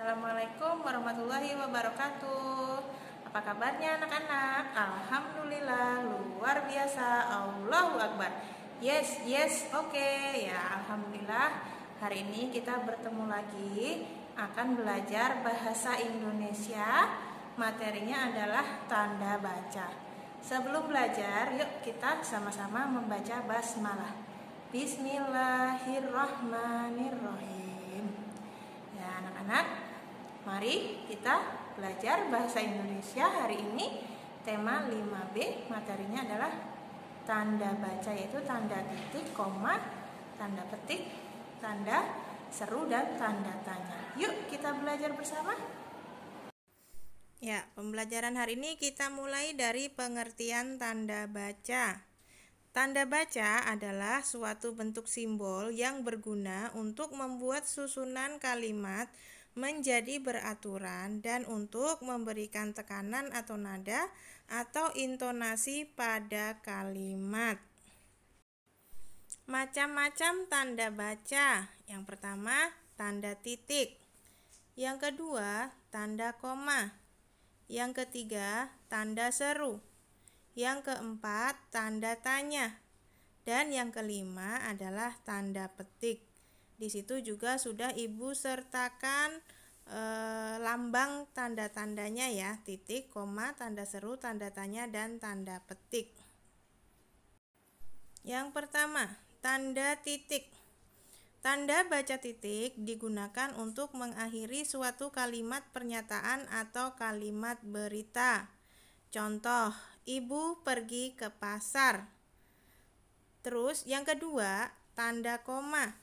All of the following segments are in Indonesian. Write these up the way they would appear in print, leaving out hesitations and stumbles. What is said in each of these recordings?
Assalamualaikum warahmatullahi wabarakatuh. Apa kabarnya anak-anak? Alhamdulillah, luar biasa. Allahu Akbar. Yes, oke. Ya, alhamdulillah. Hari ini kita bertemu lagi akan belajar bahasa Indonesia. Materinya adalah tanda baca. Sebelum belajar, yuk kita sama-sama membaca basmalah. Bismillahirrahmanirrahim. Ya, anak-anak, mari kita belajar bahasa Indonesia hari ini. Tema 5B, materinya adalah tanda baca, yaitu tanda titik, koma, tanda petik, tanda seru, dan tanda tanya. Yuk kita belajar bersama. Ya, pembelajaran hari ini kita mulai dari pengertian tanda baca. Tanda baca adalah suatu bentuk simbol yang berguna untuk membuat susunan kalimat menjadi beraturan dan untuk memberikan tekanan atau nada atau intonasi pada kalimat. Macam-macam tanda baca. Yang pertama, tanda titik. Yang kedua, tanda koma. Yang ketiga, tanda seru. Yang keempat, tanda tanya. Dan yang kelima adalah tanda petik. Di situ juga sudah Ibu sertakan lambang tanda-tandanya ya, titik, koma, tanda seru, tanda tanya, dan tanda petik. Yang pertama, tanda titik. Tanda baca titik digunakan untuk mengakhiri suatu kalimat pernyataan atau kalimat berita. Contoh, Ibu pergi ke pasar. Terus yang kedua, tanda koma.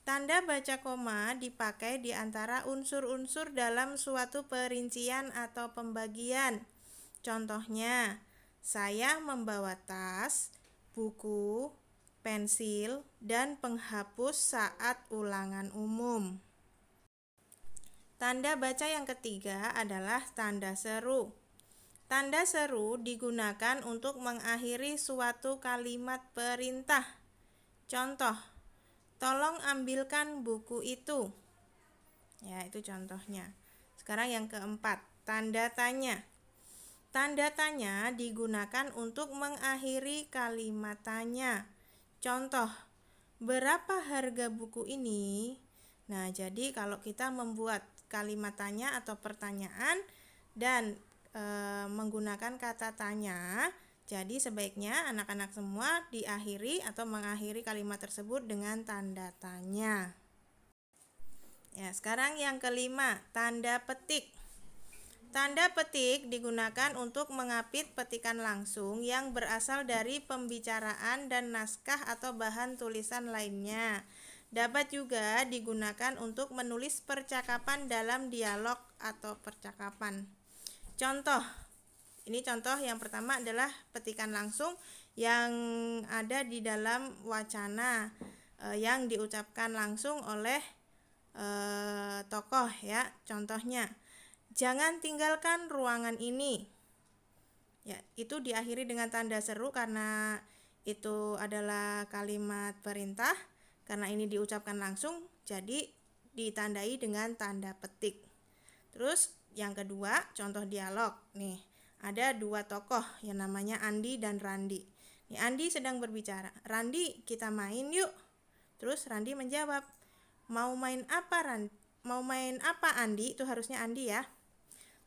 Tanda baca koma dipakai di antara unsur-unsur dalam suatu perincian atau pembagian. Contohnya, saya membawa tas, buku, pensil, dan penghapus saat ulangan umum. Tanda baca yang ketiga adalah tanda seru. Tanda seru digunakan untuk mengakhiri suatu kalimat perintah. Contoh, tolong ambilkan buku itu. Ya, itu contohnya. Sekarang yang keempat, tanda tanya. Tanda tanya digunakan untuk mengakhiri kalimat tanya. Contoh, berapa harga buku ini? Nah, jadi kalau kita membuat kalimat tanya atau pertanyaan dan menggunakan kata tanya, jadi sebaiknya anak-anak semua diakhiri atau mengakhiri kalimat tersebut dengan tanda tanya. Ya, sekarang yang kelima, tanda petik. Tanda petik digunakan untuk mengapit petikan langsung yang berasal dari pembicaraan dan naskah atau bahan tulisan lainnya. Dapat juga digunakan untuk menulis percakapan dalam dialog atau percakapan. Contoh, ini contoh yang pertama adalah petikan langsung yang ada di dalam wacana yang diucapkan langsung oleh tokoh ya. Contohnya, jangan tinggalkan ruangan ini. Ya, itu diakhiri dengan tanda seru karena itu adalah kalimat perintah. Karena ini diucapkan langsung, jadi ditandai dengan tanda petik. Terus yang kedua, contoh dialog. Nih, ada dua tokoh yang namanya Andi dan Randi. Nih, Andi sedang berbicara. Randi, kita main yuk. Terus Randi menjawab, mau main apa Randi? Mau main apa Andi? Itu harusnya Andi ya.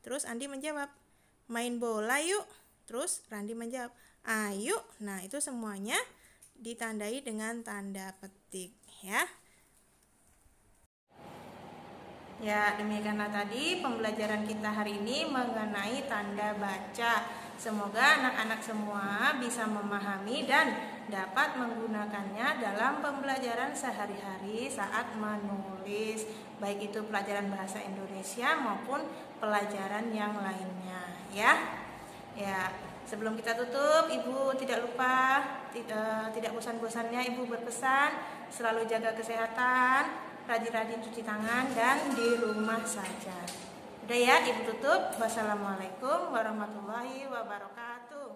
Terus Andi menjawab, main bola yuk. Terus Randi menjawab, ayo. Nah, itu semuanya ditandai dengan tanda petik ya. Ya, demikianlah tadi pembelajaran kita hari ini mengenai tanda baca. Semoga anak-anak semua bisa memahami dan dapat menggunakannya dalam pembelajaran sehari-hari saat menulis, baik itu pelajaran bahasa Indonesia maupun pelajaran yang lainnya ya. Ya, sebelum kita tutup, Ibu tidak lupa, tidak bosan-bosannya Ibu berpesan selalu jaga kesehatan, rajin-rajin cuci tangan, dan di rumah saja. Udah ya, Ibu tutup. Wassalamualaikum warahmatullahi wabarakatuh.